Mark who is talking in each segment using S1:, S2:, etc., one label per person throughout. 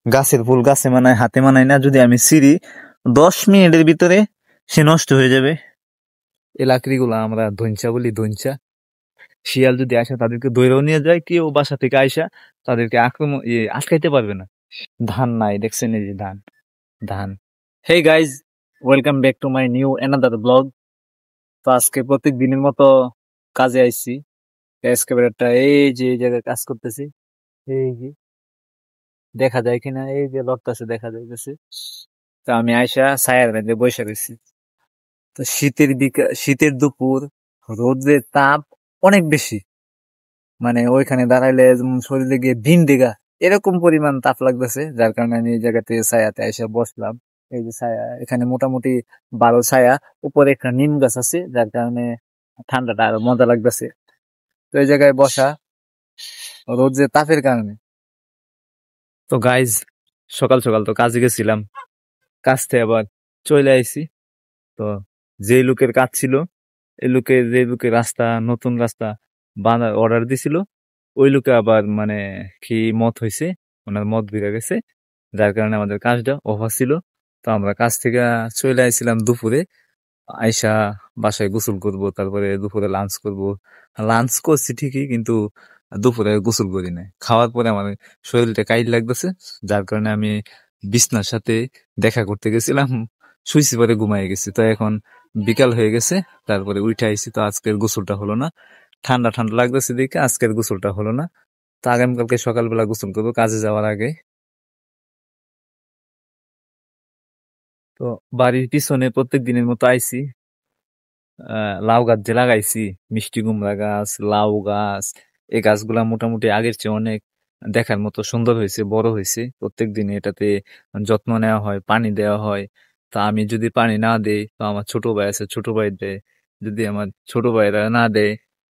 S1: গাছের ফুল গাছে মানায় হাতে মানায় না, যদি আমি ছিঁড়ি 10 মিনিটের ভিতরে সে নষ্ট হয়ে যাবে। এই লাকড়িগুলা আমরা ধইঞ্চা বলি, ধইঞ্চা। শিয়াল যদি আসে তাদেরকে দৈরাও নিয়ে যায়, কেউ বাসা থেকে আইসা তাদেরকে আটকাইতে পারবে না। ধান নাই, দেখছেন এই যে ধান ধান। Hey guys, welcome back to my new another blog. তো আজকে প্রত্যেক দিনের মতো কাজে আইছি। এসকেভেটরটা এই যে এই জায়গায় কাজ করতেছি। এই যে দেখা যায় কিনা, এই যে লড়তেছে, দেখা যাইতেছে। তো আমি আইসা ছায়ার মধ্যে বসে রয়েছি। তো শীতের দিকে, শীতের দুপুর, রোদের তাপ অনেক বেশি। মানে ওইখানে দাঁড়াইলে যেমন শরীরে গিয়ে ভিন দিঘা এরকম পরিমাণ তাপ লাগতেছে, যার কারণে আমি এই জায়গাতে ছায়াতে এসে বসলাম। এই যে ছায়া, এখানে মোটামুটি ভালো ছায়া। উপরে একটা নিম গাছ আছে, যার কারণে ঠান্ডাটা আরো মজা লাগতেছে। তো এই জায়গায় বসা রোদের তাপের কারণে। তো গাইজ, সকাল সকাল তো কাজে গেছিলাম, কাজ থেকে আবার চলে আইছি। তো যে লোকের কাজ ছিল, যে লোকের রাস্তা, নতুন রাস্তা বানার অর্ডার দিছিল, ওই লোকে আবার মানে কি মত হয়েছে, ওনার মত বিগা গেছে, যার কারণে আমাদের কাজটা অফার ছিল। তো আমরা কাজ থেকে চলে আইছিলাম দুপুরে। আইসা বাসায় গোসল করব, তারপরে দুপুরে লাঞ্চ করব। লাঞ্চ করছি ঠিকই, কিন্তু দুপুরে গোসল করি নাই। খাওয়ার পরে আমার শরীরটা কাইট লাগতেছে, যার কারণে আমি বিছনার সাথে দেখা করতে গেছিলাম, শুইছি পরে ঘুমাই গেছি। তো এখন বিকাল হয়ে গেছে, তারপরে উঠে আইছি। তো আজকের গোসলটা হলো না, ঠান্ডা ঠান্ডা লাগতেছে দেখে আজকের গোসলটা হলো না। তো আগামীকালকে সকালবেলা গোসল করবো কাজে যাওয়ার আগে। তো বাড়ির পিছনে প্রত্যেক দিনের মতো আইছি। লাউ গাছ যে লাগাইছি, মিষ্টি কুমড়া গাছ, লাউ গাছ, এই গাছগুলা মোটামুটি আগের চেয়ে অনেক দেখার মতো সুন্দর হয়েছে, বড় হয়েছে। প্রত্যেক দিন এটাতে যত্ন নেওয়া হয়, পানি দেওয়া হয়। তা আমি যদি পানি না দেই, তো আমার ছোট ভাই আছে, ছোট ভাই দেয়। যদি আমার ছোট ভাইরা না দেয়,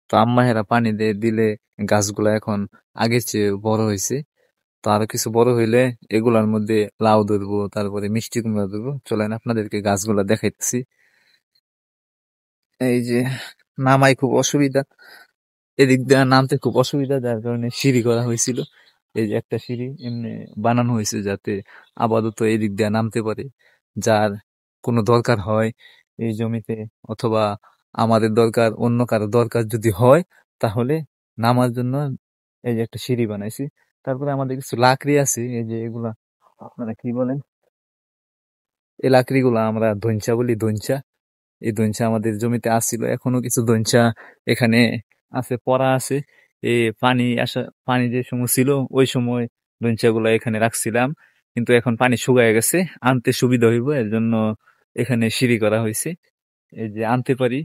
S1: তো আম্মাহেরা পানি দিয়ে দিলে গাছগুলা এখন আগের চেয়ে বড় হয়েছে। তো আরো কিছু বড় হইলে এগুলার মধ্যে লাউ ধরবো, তারপরে মিষ্টি কুমড়া ধরবো। চলেন আপনাদেরকে গাছগুলা দেখাইতেছি। এই যে নামাই খুব অসুবিধা, এদিক দিয়ে নামতে খুব অসুবিধা, যার কারণে সিঁড়ি করা হয়েছিল। এই যে একটা সিঁড়ি এমনি বানানো হয়েছে, যাতে আপাতত এদিক দিয়ে নামতে পারে, যার কোনো দরকার হয় এই জমিতে, অথবা আমাদের দরকার, অন্য কারো দরকার যদি হয়, তাহলে নামার জন্য এই যে একটা সিঁড়ি বানাইছি। তারপরে আমাদের কিছু লাকড়ি আছে, এই যে এগুলা আপনারা কি বলেন, এই লাকড়িগুলা আমরা ধইঞ্চা বলি, ধইঞ্চা। এই দইঞ্চা আমাদের জমিতে আসছিল, এখনো কিছু দইঞ্চা এখানে আছে, পড়া আছে। এই পানি যে সময় ছিল, ওই সময় দইঞ্চা গুলা এখানে রাখছিলাম, কিন্তু এখন পানি শুকায় গেছে, আনতে সুবিধা হইব, এর জন্য এখানে সিঁড়ি করা হয়েছে। এই যে আনতে পারি,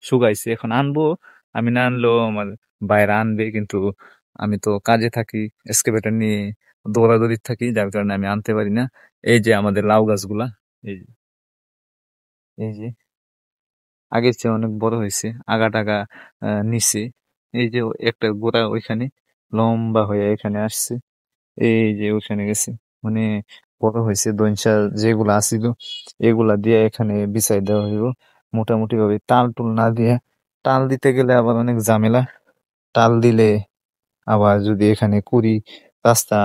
S1: শুকাইছে, এখন আনবো। আমি না আনলেও আমার বাইরে আনবে, কিন্তু আমি তো কাজে থাকি, এক্সকেভেটর নিয়ে দৌড়াদৌড়ি থাকি, যার কারণে আমি আনতে পারি না। এই যে আমাদের লাউ গাছগুলা, এই যে এই যে আগের চেয়ে অনেক বড় হয়েছে, আগা টাগা নিচে। এই যে একটা গোড়া ওইখানে লম্বা হয়ে এখানে আসছে, এই যে ওইখানে গেছে, মানে বড় হয়েছে। দইঞ্চা যেগুলা আছিল, এগুলা দিয়ে এখানে বিছাই দেওয়া হইব মোটামুটি ভাবে। টাল টুল না দিয়ে, টাল দিতে গেলে আবার অনেক ঝামেলা। টাল দিলে আবার যদি এখানে করি, রাস্তা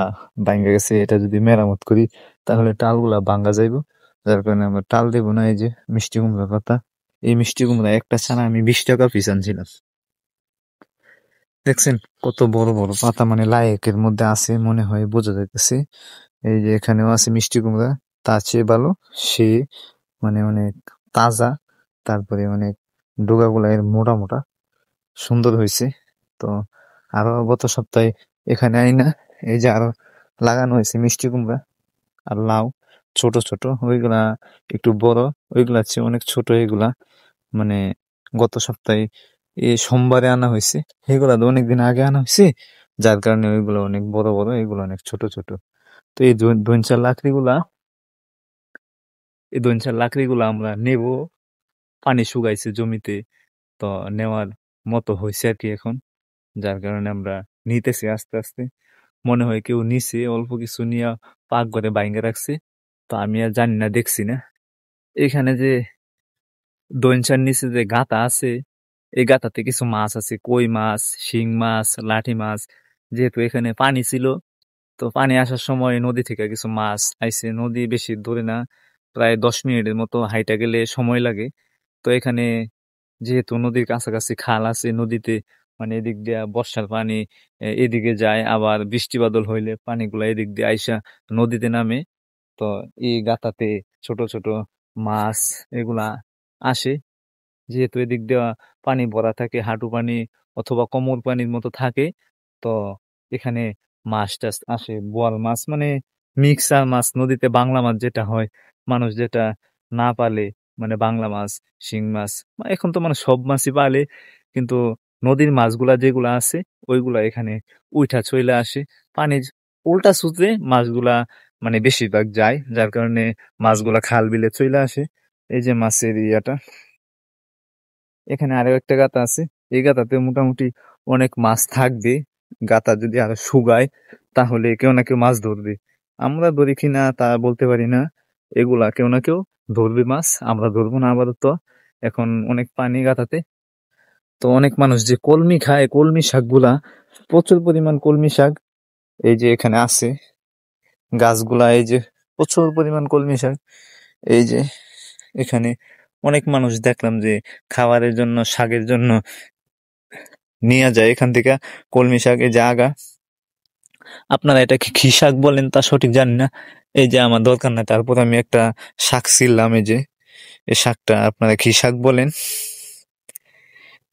S1: ভাঙ্গা গেছে, এটা যদি মেরামত করি, তাহলে টালগুলা ভাঙ্গা যাইব, যার কারণে আমরা টাল দেব না। এই যে মিষ্টি কুমড়া পাতা, এই মিষ্টি কুমড়া একটা ছানা আমি 20 টাকা পিস আনছিলাম। দেখছেন কত বড় বড় পাতা, মানে লায়কের মধ্যে আছে মনে হয়, বোঝা যাইতেছে। এই যে এখানেও আছে মিষ্টি কুমড়া, তার চেয়ে ভালো, সে মানে অনেক তাজা, তারপরে অনেক ডোগাগুলা এর মোটা মোটা, সুন্দর হয়েছে। তো আরো গত সপ্তাহে এখানে আইনা এই যে আরো লাগানো হয়েছে মিষ্টি কুমড়া আর লাউ, ছোট ছোট, ওইগুলা একটু বড়, ওইগুলা চেয়ে অনেক ছোট এগুলা। মানে গত সপ্তাহে সোমবারে আনা হয়েছে, এগুলা তো অনেকদিন আগে আনা হয়েছে, যার কারণে ওইগুলো অনেক বড় বড়, এগুলো অনেক ছোট ছোট। তো এই দইঞ্চার লাকড়িগুলা আমরা নেব, পানি শুকাইছে জমিতে, তো নেওয়ার মতো হয়েছে আর কি এখন, যার কারণে আমরা নিতেছি আস্তে আস্তে। মনে হয় কেউ নিছে, অল্প কিছু নিয়ে পাক করে বাইঙ্গা রাখছে, তো আমি আর জানি না, দেখছি না। এখানে যে দইঞ্চার নিচে যে গাতা আছে, এই গাতাতে কিছু মাছ আছে, কই মাছ, শিং মাছ, লাঠি মাছ। যেহেতু এখানে পানি ছিল, তো পানি আসার সময় নদী থেকে কিছু মাছ আইছে। নদী বেশি দূরে না, প্রায় 10 মিনিটের মতো হাইটা গেলে সময় লাগে। তো এখানে যেহেতু নদীর কাছাকাছি খাল আছে, নদীতে মানে এদিক দিয়া বর্ষার পানি এদিকে যায়, আবার বৃষ্টি বাদল হইলে পানিগুলা এদিক দিয়ে আইসা নদীতে নামে। তো এই গাতাতে ছোট ছোট মাছ এগুলা আসে। যেহেতু এদিক দিয়ে পানি ভরা থাকে, হাঁটু পানি অথবা কোমর পানির মতো থাকে, তো এখানে মাছ টাছ আসে, বোয়াল মাছ মানে মিক্সার মাছ, নদীতে বাংলা মাছ যেটা হয়, মানুষ যেটা না পালে, মানে বাংলা মাছ, শিং মাছ, এখন তো মানে সব মাছই পালে, কিন্তু নদীর মাছগুলা যেগুলা আছে ওইগুলা এখানে উইঠা চলে আসে। পানির উল্টা স্রোতে মাছগুলা মানে বেশিরভাগ যায়, যার কারণে মাছগুলা খাল বিলে চলে আসে। এই যে মাছের ইয়াটা, এখানে আরো একটা গাতা আছে। এই গাতাতে মোটামুটি অনেক মাছ থাকবে। গাতা যদি আরো শুকায় তাহলে কেউ না কেউ মাছ ধরবে। আমরা ধরি কিনা তা বলতে পারি না। এগুলা কেউ না কেউ ধরবে মাছ, আমরা ধরবো না আপাতত। এখন অনেক পানি গাতাতে। তো অনেক মানুষ যে কলমি খায়, কলমি শাক গুলা, প্রচুর পরিমাণ কলমি শাক এই যে এখানে আছে গাছগুলা, এই যে প্রচুর পরিমাণ কলমি শাক। এই যে এখানে অনেক মানুষ দেখলাম যে খাবারের জন্য, শাকের জন্য নিয়ে যায় এখান থেকে কলমি শাক। এই যে আগা, আপনারা এটা কি শাক বলেন তা সঠিক জানি না। এই যে আমার দরকার নাই, তারপর আমি একটা শাক ছিললাম। এই যে এই শাকটা আপনারা কি শাক বলেন?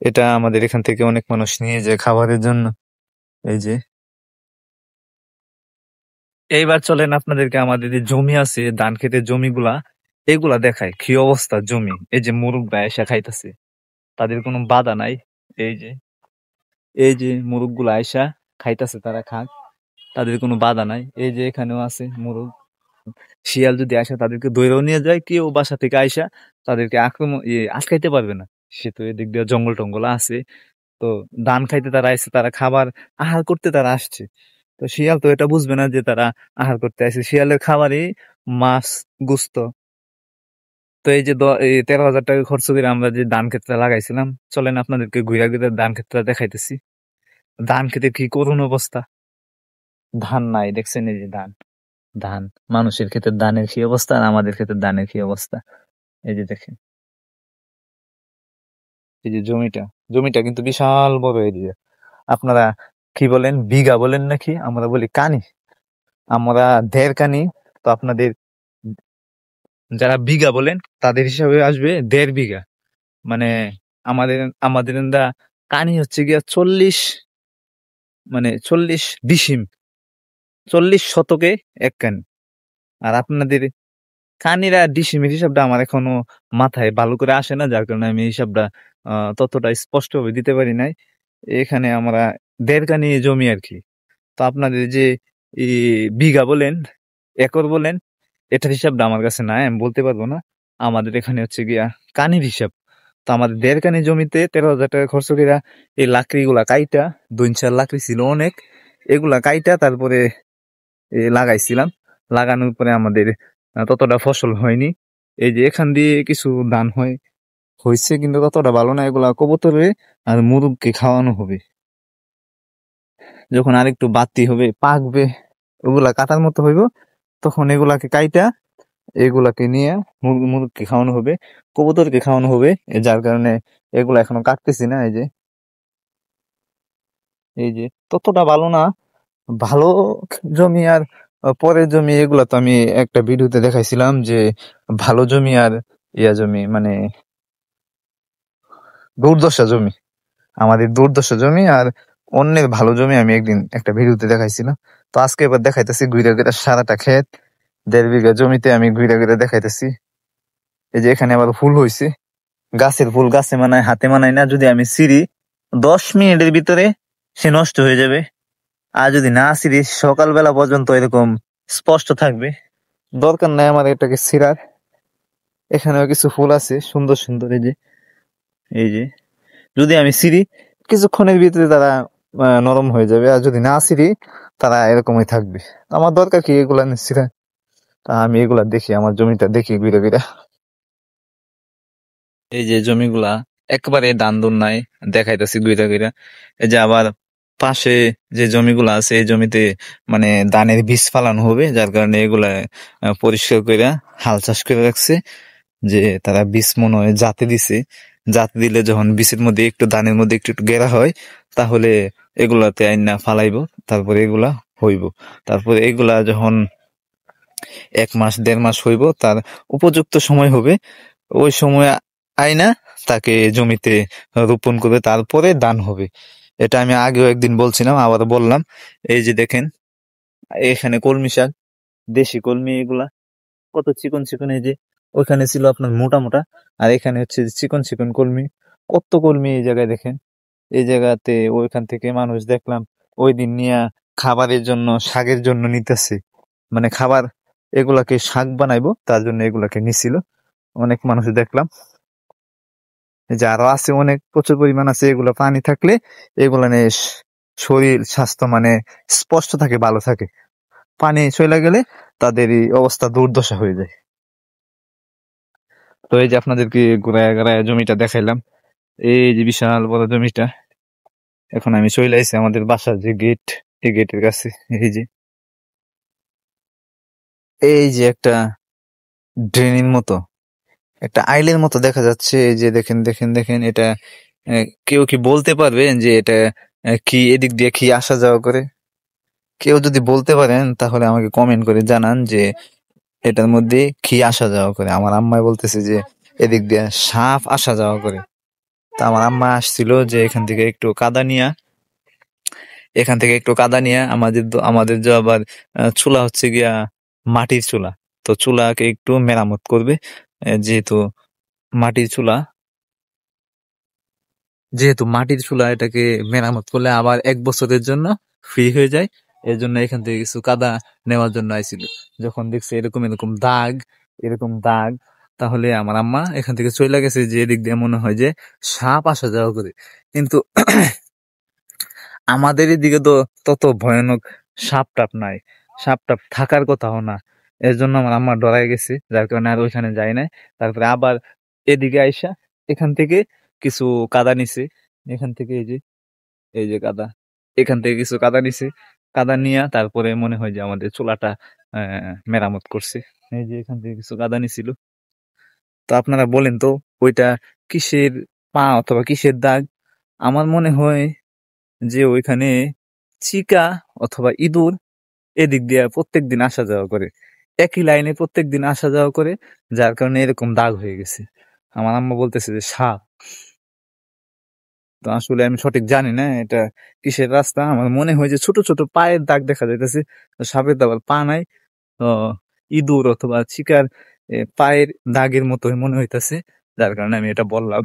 S1: এটা আমাদের এখান থেকে অনেক মানুষ নিয়ে যায় খাবারের জন্য। এই যে এইবার চলেন আপনাদেরকে আমাদের যে জমি আছে, ধান ক্ষেতের জমিগুলা, এগুলা দেখায় কি অবস্থা জমি। এই যে মুরুব্বা এসে খাইতেছে, তাদের কোনো বাধা নাই। এই যে মুরুগগুলা আয়সা খাইতেছে, তারা খাক, তাদের কোনো বাধা নাই। এই যে এখানেও আছে মুরগ। শিয়াল যদি আসে তাদেরকে দৈরাও নিয়ে যায়, কেউ বাসা থেকে আইসা তাদেরকে আটকাইতে পারবে না। সে তো এদিক দিয়ে জঙ্গল টঙ্গল আছে। তো ধান খাইতে তারা আসছে, তারা খাবার আহার করতে তারা আসছে। তো শিয়াল তো এটা বুঝবে না যে তারা আহার করতে আসছে। শিয়ালের খাবারই মাছ, গোস্ত। তো এই যে 13,000 টাকা খরচ করে আমরা যে ধান ক্ষেতটা লাগাইছিলাম, চলেন আপনাদেরকে ঘুরা ঘুরে ধান ক্ষেতটা দেখাইতেছি। ধান খেতে কি করুণ অবস্থা, ধান নাই দেখছেন? এই যে ধান, ধান, মানুষের ক্ষেতের ধানের কি অবস্থা আর আমাদের ক্ষেতের ধানের কি অবস্থা। এই যে দেখেন, এই যে জমিটা, জমিটা কিন্তু বিশাল বড় এরিয়া। আপনারা কি বলেন, বিঘা বলেন নাকি? আমরা বলি কানি, আমরা 1.5 কানি। তো আপনাদের যারা বিঘা বলেন তাদের হিসাবে আসবে 1.5 বিঘা। মানে আমাদের আমাদের এন্দা কানি হচ্ছে গিয়া 40, মানে 40 ডিসিম, 40 শতকে 1 কানি। আর আপনাদের কানিরা ডিসিমের হিসাবটা আমার এখনো মাথায় ভালো করে আসে না, যার কারণে আমি হিসাবটা ততটা স্পষ্ট ভাবে দিতে পারি নাই। এখানে আমরা 1.5 কানি জমি আর কি। তো আপনাদের যে এই বিঘা বলেন, একর বলেন, এটার হিসাবটা আমার কাছে নাই, আমি বলতে পারবো না। আমাদের এখানে হচ্ছে গিয়া কানির হিসাব। তো আমাদের 1.5 কানি জমিতে 13,000 টাকা খরচ করিয়া এই লাকড়ি গুলা কাইটা, 2-4 লাকড়ি ছিল অনেক, এগুলা কাইটা তারপরে লাগাইছিলাম। লাগানোর পরে আমাদের ততটা ফসল হয়নি। এই যে এখান দিয়ে কিছু ধান হয়েছে, কিন্তু ততটা ভালো না। এগুলা কবুতরে আর মুরগকে খাওয়ানো হবে। যখন আরেকটু বাড়তি হবে, পাকবে, ওগুলা কাটার মতো হইব, তখন এগুলাকে কাইটা এগুলাকে নিয়ে মুরগকে খাওয়ানো হবে, কবুতরকে খাওয়ানো হবে। যার কারণে এগুলা এখনো কাটতেছি না। এই যে ততটা ভালো না। ভালো জমি আর পরের জমি, এগুলা তো আমি একটা ভিডিওতে দেখাইছিলাম যে ভালো জমি আর ইয়া জমি, মানে দুর্দশা জমি, আমাদের দুর্দশা জমি আর অন্যের ভালো জমি আমি একদিন একটা ভিডিওতে দেখাইছিলাম। তো আজকে এবার দেখাইতেছি ঘুরে ঘুরে সারাটা ক্ষেত, 1.5 বিঘা জমিতে আমি ঘুরে ঘুরে দেখাইতেছি। এই যে এখানে আবার ফুল হয়েছে, গাছের ফুল গাছে মানায়, হাতে মানায় না। যদি আমি ছিঁড়ি 10 মিনিটের ভিতরে সে নষ্ট হয়ে যাবে। আর যদি না ছিঁড়ি সকালবেলা পর্যন্ত এরকম স্পষ্ট থাকবে। দরকার নাই আমার এটাকে ছিঁড়ার। এখানেও কিছু ফুল আছে সুন্দর সুন্দর। এই যে যদি আমি ছিঁড়ি কিছুক্ষণের ভিতরে তারা নরম হয়ে যাবে, আর যদি না ছিঁড়ি তারা এরকমই থাকবে। আমার দরকার কি এগুলা ছিঁড়া? তা আমি এগুলা দেখি, আমার জমিটা দেখি ঘুরে ঘুরে। এই যে জমিগুলা একবারে দান দুন নাই, দেখাইতেছি ঘুরে ঘুরে। এই যে আবার পাশে যে জমিগুলো আছে এই জমিতে মানে ধানের বীজ ফালানো হবে, যার কারণে এগুলা পরিষ্কার করে হাল চাষ করে রাখছে। যে তারা বীজ মনে হয় জাতে দিছে, জাতে দিলে যখন বীজের মধ্যে একটু ধানের মধ্যে একটু একটু গেরা হয়, তাহলে এগুলাতে আইনা ফালাইবো, তারপরে এগুলা হইব। তারপরে এগুলা যখন 1 মাস 1.5 মাস হইব, তার উপযুক্ত সময় হবে, ওই সময় আইনা তাকে জমিতে রোপণ করবে, তারপরে ধান হবে। এটা আমি আগেও একদিন বলছিলাম, আবার বললাম। এই যে দেখেন, এখানে কলমি শাক, দেশি কলমি, এগুলা কত চিকন চিকন। এই যে ওইখানে ছিল আপনার মোটা মোটা, আর এখানে হচ্ছে চিকন চিকন কলমি। কত কলমি এই জায়গায় দেখেন। এই জায়গাতে ওইখান থেকে মানুষ দেখলাম ওই দিন নিয়ে খাবারের জন্য, শাকের জন্য নিতেছে, মানে খাবার, এগুলাকে শাক বানাইবো তার জন্য এগুলাকে নিছিল অনেক মানুষ দেখলাম। এই যে আরো আছে অনেক, প্রচুর পরিমাণ আছে। এগুলা পানি থাকলে এগুলা নিয়ে শরীর স্বাস্থ্য মানে স্পষ্ট থাকে, ভালো থাকে। পানি চলে গেলে তাদের এই অবস্থা দুর্দশা হয়ে যায়। তো এই যে আপনাদেরকে ঘুরায় ঘুরায় জমিটা দেখাইলাম, এই যে বিশাল বড় জমিটা। এখন আমি চলে আইছি আমাদের বাসার যে গেট, এই গেটের কাছে। এই যে একটা ড্রেনের মতো, একটা আইলের মতো দেখা যাচ্ছে। এই যে দেখেন দেখেন দেখেন, এটা কেউ কি বলতে পারবেন যে এটা কি, এদিক দিয়ে কি আসা যাওয়া করে? কেউ যদি বলতে পারেন তাহলে আমাকে কমেন্ট করে জানান যে এটার মধ্যে কি আসা যাওয়া করে। আমার আম্মাই বলতেছে যে এদিক দিয়ে সাপ আসা যাওয়া করে। তা আমার আম্মা আসছিল যে এখান থেকে একটু কাদা নিয়ে আমাদের যে আবার চুলা হচ্ছে গিয়া মাটির চুলা, তো চুলাকে একটু মেরামত করবে। যেহেতু মাটির চুলা মাটির চুলা, এটাকে মেরামত করলে আবার 1 বছরের জন্য ফ্রি হয়ে যায়। এর জন্য এখান থেকে কিছু কাদা নেওয়ার জন্য আইছিল। যখন দেখছে এরকম এরকম দাগ, তাহলে আমার আম্মা এখান থেকে চলে গেছে, যে এদিক দিয়ে মনে হয় যে সাপ আসা যাওয়া করে। কিন্তু আমাদের এদিকে তো তত ভয়ানক সাপ টাপ নাই, সাপ টাপ থাকার কথাও না। এর জন্য আমার আম্মা ডরাই গেছে, যার কারণে আর ওইখানে যায় নাই। তারপরে আবার এদিকে আইসা এখান থেকে কিছু কাদা নিছে। এখান থেকে এই যে কাদা, এখান থেকে কিছু কাদা নিছে। কাদা নিয়ে তারপরে মনে হয় যে আমাদের চুলাটা মেরামত করছে। এই যে এখান থেকে কিছু কাদা নিছিল। তো আপনারা বলেন তো, ওইটা কিসের পা অথবা কিসের দাগ? আমার মনে হয় যে ওইখানে চিকা অথবা ইঁদুর এদিক দিয়ে প্রত্যেকদিন আসা যাওয়া করে, একই লাইনে প্রত্যেকদিন আসা যাওয়া করে, যার কারণে এরকম দাগ হয়ে গেছে। আমার আম্মা বলতেছে যে সাপ। তো আসলে আমি সঠিক জানি না এটা কিসের রাস্তা। আমার মনে হয় যে ছোট ছোট পায়ের দাগ দেখা যাইতেছে, সাপের তো আবার পা নাই। তো ইঁদুর অথবা চিকার পায়ের দাগের মতো মনে হইতাছে, যার কারণে আমি এটা বললাম।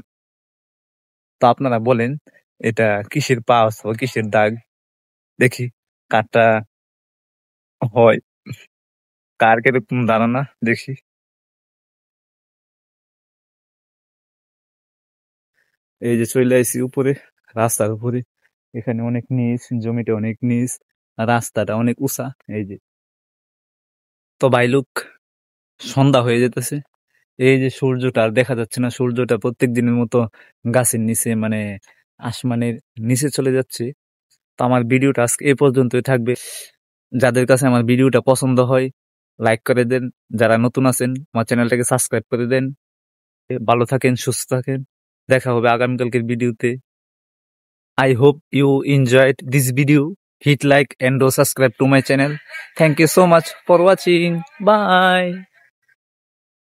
S1: তো আপনারা বলেন এটা কিসের পা অথবা কিসের দাগ? দেখি কারটা হয়, কার কিরকম ধারণা দেখি। এই যে চলে আইছি উপরে, রাস্তার উপরে। এখানে অনেক নিচ, জমিটা অনেক নিচ, রাস্তাটা অনেক উঁচা। এই যে, তো ভাইলুক সন্ধ্যা হয়ে যেতেছে। এই যে সূর্যটা আর দেখা যাচ্ছে না, সূর্যটা প্রত্যেক দিনের মতো গাছের নিচে মানে আসমানের নিচে চলে যাচ্ছে। তো আমার ভিডিওটা আজকে এ পর্যন্তই থাকবে। যাদের কাছে আমার ভিডিওটা পছন্দ হয় লাইক করে দেন, যারা নতুন আছেন আমার চ্যানেলটাকে সাবস্ক্রাইব করে দেন। ভালো থাকেন, সুস্থ থাকেন, দেখা হবে আগামীকালকের ভিডিওতে। I hope you enjoyed this video. Hit like and do subscribe to my channel. Thank you so much for watching. Bye.